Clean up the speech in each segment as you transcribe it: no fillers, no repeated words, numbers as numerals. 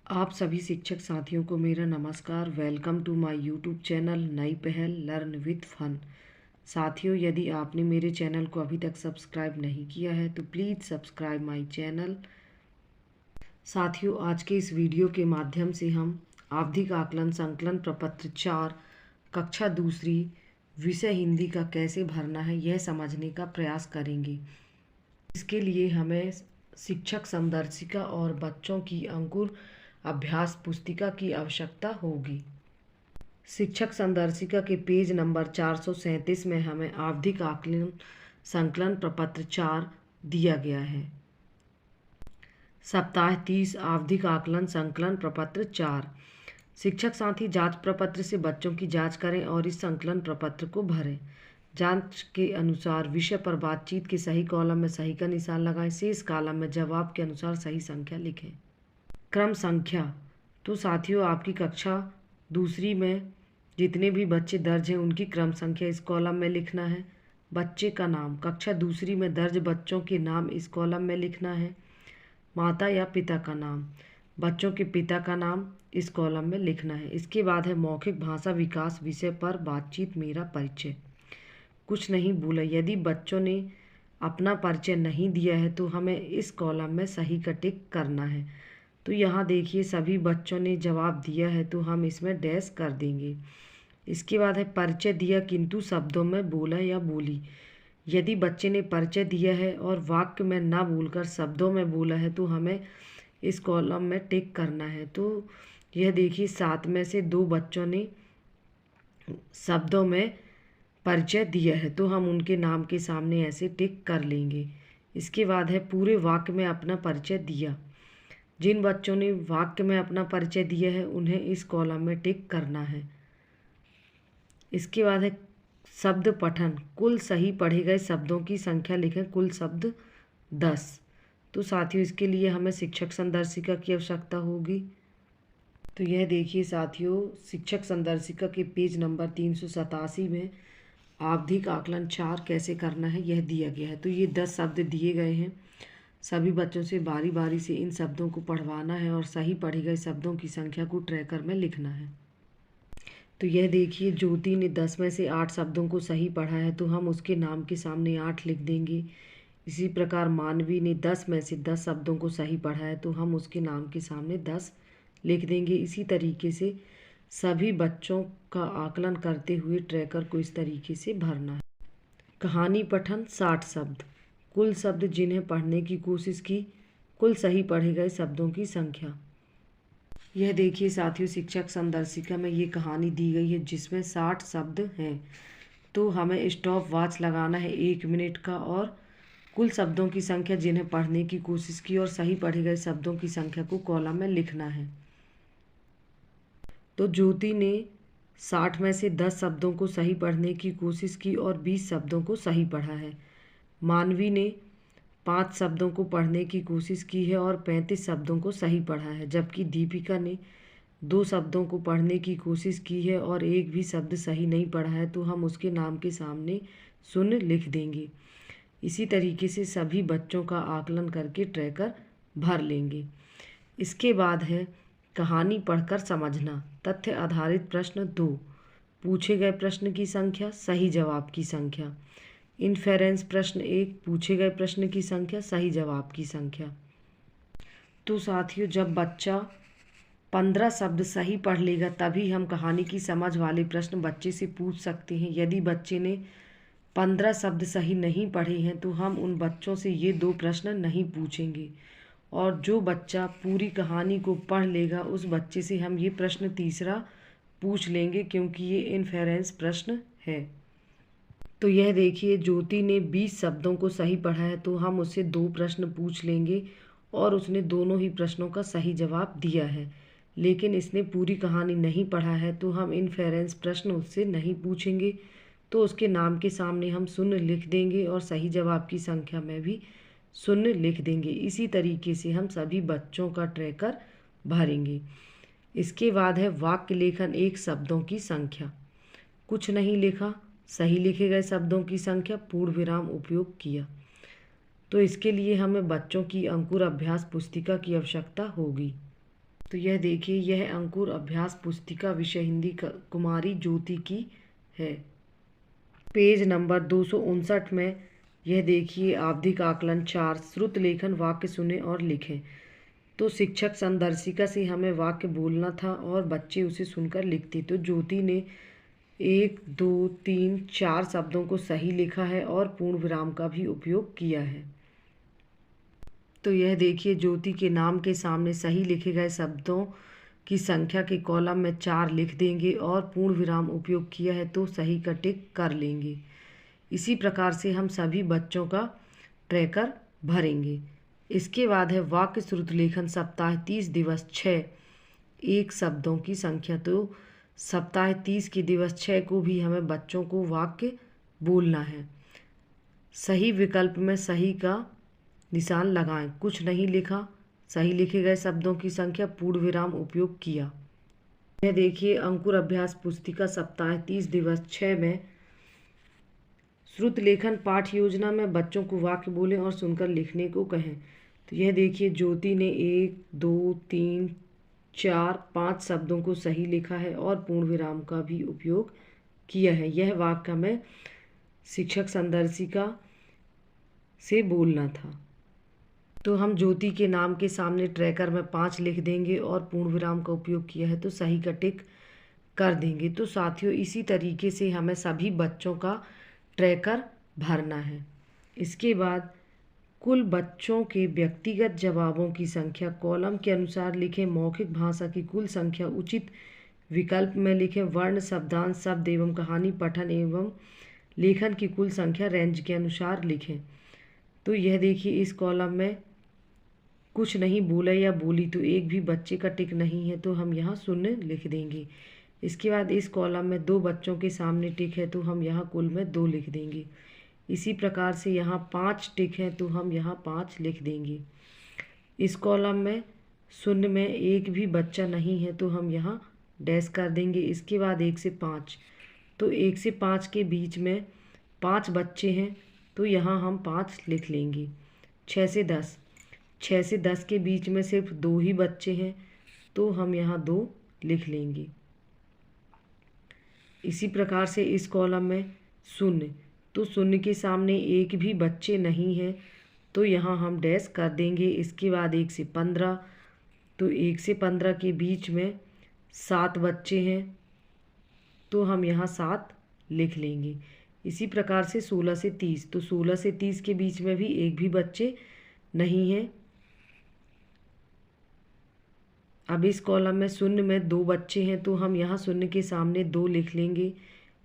आप सभी शिक्षक साथियों को मेरा नमस्कार। Welcome to my YouTube channel नई पहल लर्न विथ फन। साथियों, यदि आपने मेरे चैनल को अभी तक सब्सक्राइब नहीं किया है तो प्लीज़ सब्सक्राइब माय चैनल। साथियों, आज के इस वीडियो के माध्यम से हम आवधिक आकलन संकलन प्रपत्र 4 कक्षा दूसरी विषय हिंदी का कैसे भरना है यह समझने का प्रयास करेंगे। इसके लिए हमें शिक्षक संदर्शिका और बच्चों की अंकुर अभ्यास पुस्तिका की आवश्यकता होगी। शिक्षक संदर्शिका के पेज नंबर 437 में हमें आवधिक आकलन संकलन प्रपत्र 4 दिया गया है। सप्ताह 30 आवधिक आकलन संकलन प्रपत्र 4। शिक्षक साथी जांच प्रपत्र से बच्चों की जांच करें और इस संकलन प्रपत्र को भरें। जांच के अनुसार विषय पर बातचीत के सही कॉलम में सही का निशान लगाएं। शेष कॉलम में जवाब के अनुसार सही संख्या लिखें। क्रम संख्या। तो साथियों, आपकी कक्षा दूसरी में जितने भी बच्चे दर्ज हैं उनकी क्रम संख्या इस कॉलम में लिखना है। बच्चे का नाम, कक्षा दूसरी में दर्ज बच्चों के नाम इस कॉलम में लिखना है। माता या पिता का नाम, बच्चों के पिता का नाम इस कॉलम में लिखना है। इसके बाद है मौखिक भाषा विकास विषय पर बातचीत मेरा परिचय। कुछ नहीं बोला। यदि बच्चों ने अपना परिचय नहीं दिया है तो हमें इस कॉलम में सही का टिक करना है। तो यहाँ देखिए, सभी बच्चों ने जवाब दिया है तो हम इसमें डैश कर देंगे। इसके बाद है परिचय दिया किंतु शब्दों में बोला या बोली। यदि बच्चे ने परिचय दिया है और वाक्य में ना बोलकर शब्दों में बोला है तो हमें इस कॉलम में टिक करना है। तो यह देखिए, 7 में से 2 बच्चों ने शब्दों में परिचय दिया है तो हम उनके नाम के सामने ऐसे टिक कर लेंगे। इसके बाद है पूरे वाक्य में अपना परिचय दिया। जिन बच्चों ने वाक्य में अपना परिचय दिया है उन्हें इस कॉलम में टिक करना है। इसके बाद है शब्द पठन। कुल सही पढ़े गए शब्दों की संख्या लिखें। कुल शब्द 10। तो साथियों, इसके लिए हमें शिक्षक संदर्शिका की आवश्यकता होगी। तो यह देखिए साथियों, शिक्षक संदर्शिका के पेज नंबर 387 में आवधिक आकलन 4 कैसे करना है यह दिया गया है। तो ये 10 शब्द दिए गए हैं। सभी बच्चों से बारी बारी से इन शब्दों को पढ़वाना है और सही पढ़े गए शब्दों की संख्या को ट्रैकर में लिखना है। तो यह देखिए, ज्योति ने 10 में से 8 शब्दों को सही पढ़ा है तो हम उसके नाम के सामने 8 लिख देंगे। इसी प्रकार मानवी ने 10 में से 10 शब्दों को सही पढ़ा है तो हम उसके नाम के सामने 10 लिख देंगे। इसी तरीके से सभी बच्चों का आकलन करते हुए ट्रैकर को इस तरीके से भरना है। कहानी पठन 60 शब्द। कुल शब्द जिन्हें पढ़ने की कोशिश की। कुल सही पढ़े गए शब्दों की संख्या। यह देखिए साथियों, शिक्षक संदर्शिका में ये कहानी दी गई है जिसमें 60 शब्द हैं। तो हमें स्टॉप वॉच लगाना है 1 मिनट का और कुल शब्दों की संख्या जिन्हें पढ़ने की कोशिश की और सही पढ़े गए शब्दों की संख्या को कॉलम में लिखना है। तो ज्योति ने 60 में से 10 शब्दों को सही पढ़ने की कोशिश की और 20 शब्दों को सही पढ़ा है। मानवी ने 5 शब्दों को पढ़ने की कोशिश की है और 35 शब्दों को सही पढ़ा है, जबकि दीपिका ने 2 शब्दों को पढ़ने की कोशिश की है और एक भी शब्द सही नहीं पढ़ा है तो हम उसके नाम के सामने 0 लिख देंगे। इसी तरीके से सभी बच्चों का आकलन करके ट्रैकर भर लेंगे। इसके बाद है कहानी पढ़कर समझना। तथ्य आधारित प्रश्न 2। पूछे गए प्रश्न की संख्या, सही जवाब की संख्या। इन्फेरेंस प्रश्न 1। पूछे गए प्रश्न की संख्या, सही जवाब की संख्या। तो साथियों, जब बच्चा 15 शब्द सही पढ़ लेगा तभी हम कहानी की समझ वाले प्रश्न बच्चे से पूछ सकते हैं। यदि बच्चे ने 15 शब्द सही नहीं पढ़े हैं तो हम उन बच्चों से ये 2 प्रश्न नहीं पूछेंगे और जो बच्चा पूरी कहानी को पढ़ लेगा उस बच्चे से हम ये प्रश्न तीसरा पूछ लेंगे, क्योंकि ये इन्फेरेंस प्रश्न है। तो यह देखिए, ज्योति ने 20 शब्दों को सही पढ़ा है तो हम उससे 2 प्रश्न पूछ लेंगे और उसने दोनों ही प्रश्नों का सही जवाब दिया है, लेकिन इसने पूरी कहानी नहीं पढ़ा है तो हम इन्फेरेंस प्रश्न उससे नहीं पूछेंगे। तो उसके नाम के सामने हम 0 लिख देंगे और सही जवाब की संख्या में भी 0 लिख देंगे। इसी तरीके से हम सभी बच्चों का ट्रैकर भरेंगे। इसके बाद है वाक्य लेखन 1 शब्दों की संख्या। कुछ नहीं लिखा, सही लिखे गए शब्दों की संख्या, पूर्ण विराम उपयोग किया। तो इसके लिए हमें बच्चों की अंकुर अभ्यास पुस्तिका की आवश्यकता होगी। तो यह देखिए, यह अंकुर अभ्यास पुस्तिका विषय हिंदी कुमारी ज्योति की है। पेज नंबर 259 में यह देखिए, आवधिक आकलन 4, श्रुत लेखन, वाक्य सुने और लिखें। तो शिक्षक संदर्शिका से हमें वाक्य बोलना था और बच्चे उसे सुनकर लिखते। तो ज्योति ने 1, 2, 3, 4 शब्दों को सही लिखा है और पूर्ण विराम का भी उपयोग किया है। तो यह देखिए, ज्योति के नाम के सामने सही लिखे गए शब्दों की संख्या के कॉलम में 4 लिख देंगे और पूर्ण विराम उपयोग किया है तो सही का टिक कर लेंगे। इसी प्रकार से हम सभी बच्चों का ट्रैकर भरेंगे। इसके बाद है वाक्य श्रुत लेखन सप्ताह 30 दिवस 6, 1 शब्दों की संख्या। तो सप्ताह 30 के दिवस 6 को भी हमें बच्चों को वाक्य बोलना है। सही विकल्प में सही का निशान लगाएं। कुछ नहीं लिखा, सही लिखे गए शब्दों की संख्या, पूर्ण विराम उपयोग किया। यह देखिए, अंकुर अभ्यास पुस्तिका सप्ताह 30 दिवस 6 में श्रुत लेखन पाठ योजना में बच्चों को वाक्य बोलें और सुनकर लिखने को कहें। तो यह देखिए, ज्योति ने 1, 2, 3, 4, 5 शब्दों को सही लिखा है और पूर्ण विराम का भी उपयोग किया है। यह वाक्य हमें शिक्षक संदर्शिका से बोलना था। तो हम ज्योति के नाम के सामने ट्रैकर में 5 लिख देंगे और पूर्ण विराम का उपयोग किया है तो सही का टिक कर देंगे। तो साथियों, इसी तरीके से हमें सभी बच्चों का ट्रैकर भरना है। इसके बाद कुल बच्चों के व्यक्तिगत जवाबों की संख्या कॉलम के अनुसार लिखें। मौखिक भाषा की कुल संख्या उचित विकल्प में लिखें। वर्ण, शब्दांश, शब्द एवं कहानी, पठन एवं लेखन की कुल संख्या रेंज के अनुसार लिखें। तो यह देखिए, इस कॉलम में कुछ नहीं बोला या बोली तो एक भी बच्चे का टिक नहीं है तो हम यहाँ शून्य लिख देंगे। इसके बाद इस कॉलम में 2 बच्चों के सामने टिक है तो हम यहाँ कुल में 2 लिख देंगे। इसी प्रकार से यहाँ 5 टिक हैं तो हम यहाँ 5 लिख देंगे। इस कॉलम में शून्य में एक भी बच्चा नहीं है तो हम यहाँ डैश कर देंगे। इसके बाद 1 से 5, तो 1 से 5 के बीच में 5 बच्चे हैं तो यहाँ हम 5 लिख लेंगे। 6 से 10, 6 से 10 के बीच में सिर्फ 2 ही बच्चे हैं तो हम यहाँ 2 लिख लेंगे। इसी प्रकार से इस कॉलम में शून्य, तो शून्य के सामने एक भी बच्चे नहीं हैं तो यहाँ हम डैश कर देंगे। इसके बाद 1 से 15, तो 1 से 15 के बीच में 7 बच्चे हैं तो हम यहाँ 7 लिख लेंगे। इसी प्रकार से 16 से 30, तो 16 से 30 के बीच में भी एक भी बच्चे नहीं हैं। अब इस कॉलम में शून्य में 2 बच्चे हैं तो हम यहाँ शून्य के सामने 2 लिख लेंगे।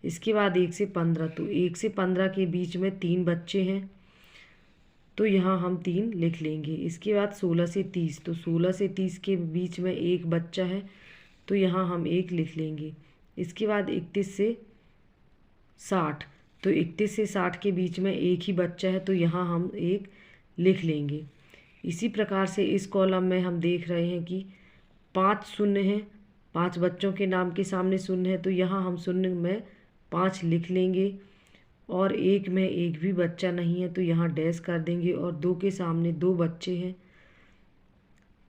इसके बाद 1 से 15, तो 1 से 15 के बीच में 3 बच्चे हैं तो यहाँ हम 3 लिख लेंगे। इसके बाद 16 से 30, तो 16 से 30 के बीच में एक बच्चा है तो यहाँ हम 1 लिख लेंगे। इसके बाद 31 से 60, तो 31 से 60 के बीच में एक ही बच्चा है तो यहाँ हम 1 लिख लेंगे। इसी प्रकार से इस कॉलम में हम देख रहे हैं कि 5 शून्य हैं, 5 बच्चों के नाम के सामने शून्य है तो यहाँ हम शून्य में 5 लिख लेंगे और 1 में एक भी बच्चा नहीं है तो यहाँ डैश कर देंगे और 2 के सामने 2 बच्चे हैं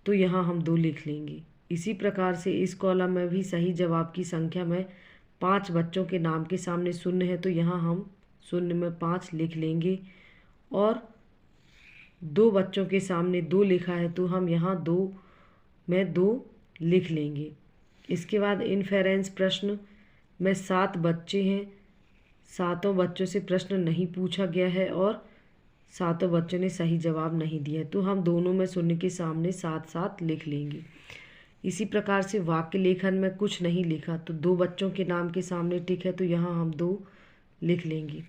तो यहाँ हम 2 लिख लेंगे। इसी प्रकार से इस कॉलम में भी सही जवाब की संख्या में 5 बच्चों के नाम के सामने शून्य है तो यहाँ हम शून्य में 5 लिख लेंगे और 2 बच्चों के सामने 2 लिखा है तो हम यहाँ 2 में 2 लिख लेंगे। इसके बाद इन्फेरेंस प्रश्न में 7 बच्चे हैं, 7 बच्चों से प्रश्न नहीं पूछा गया है और 7 बच्चों ने सही जवाब नहीं दिया है तो हम दोनों में शून्य के सामने 7 लिख लेंगे। इसी प्रकार से वाक्य लेखन में कुछ नहीं लिखा तो 2 बच्चों के नाम के सामने टिक है तो यहाँ हम 2 लिख लेंगे।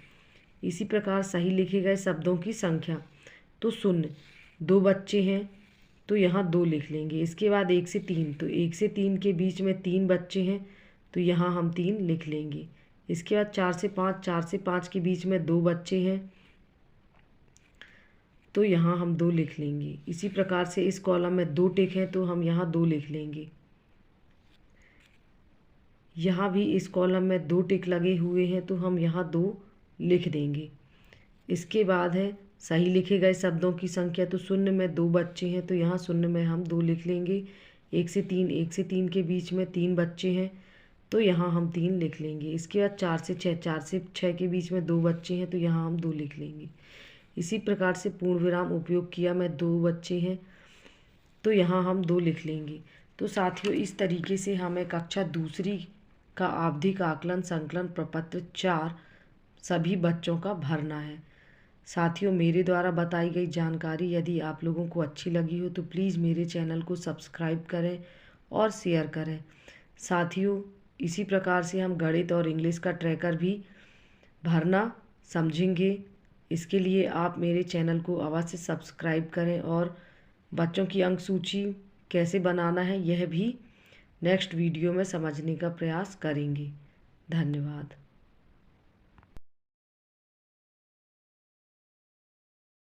इसी प्रकार सही लिखे गए शब्दों की संख्या, तो शून्य, 2 बच्चे हैं तो यहाँ 2 लिख लेंगे। इसके बाद 1 से 3, तो 1 से 3 के बीच में 3 बच्चे हैं तो यहाँ हम 3 लिख लेंगे। इसके बाद 4 से 5, 4 से 5 के बीच में 2 बच्चे हैं तो यहाँ हम 2 लिख लेंगे। इसी प्रकार से इस कॉलम में 2 टिक हैं तो हम यहाँ 2 लिख लेंगे। यहाँ भी इस कॉलम में 2 टिक लगे हुए हैं तो हम यहाँ 2 लिख देंगे। इसके बाद है सही लिखे गए शब्दों की संख्या, तो शून्य में 2 बच्चे हैं तो यहाँ शून्य में हम 2 लिख लेंगे। 1 से 3 के बीच में 3 बच्चे हैं तो यहाँ हम 3 लिख लेंगे। इसके बाद 4 से 6 के बीच में 2 बच्चे हैं तो यहाँ हम 2 लिख लेंगे। इसी प्रकार से पूर्ण विराम उपयोग किया में 2 बच्चे हैं तो यहाँ हम 2 लिख लेंगे। तो साथियों, इस तरीके से हमें कक्षा दूसरी का आवधिक आकलन संकलन प्रपत्र 4 सभी बच्चों का भरना है। साथियों, मेरे द्वारा बताई गई जानकारी यदि आप लोगों को अच्छी लगी हो तो प्लीज़ मेरे चैनल को सब्सक्राइब करें और शेयर करें। साथियों, इसी प्रकार से हम गणित और इंग्लिश का ट्रैकर भी भरना समझेंगे। इसके लिए आप मेरे चैनल को अवश्य सब्सक्राइब करें और बच्चों की अंक सूची कैसे बनाना है यह भी नेक्स्ट वीडियो में समझने का प्रयास करेंगे। धन्यवाद।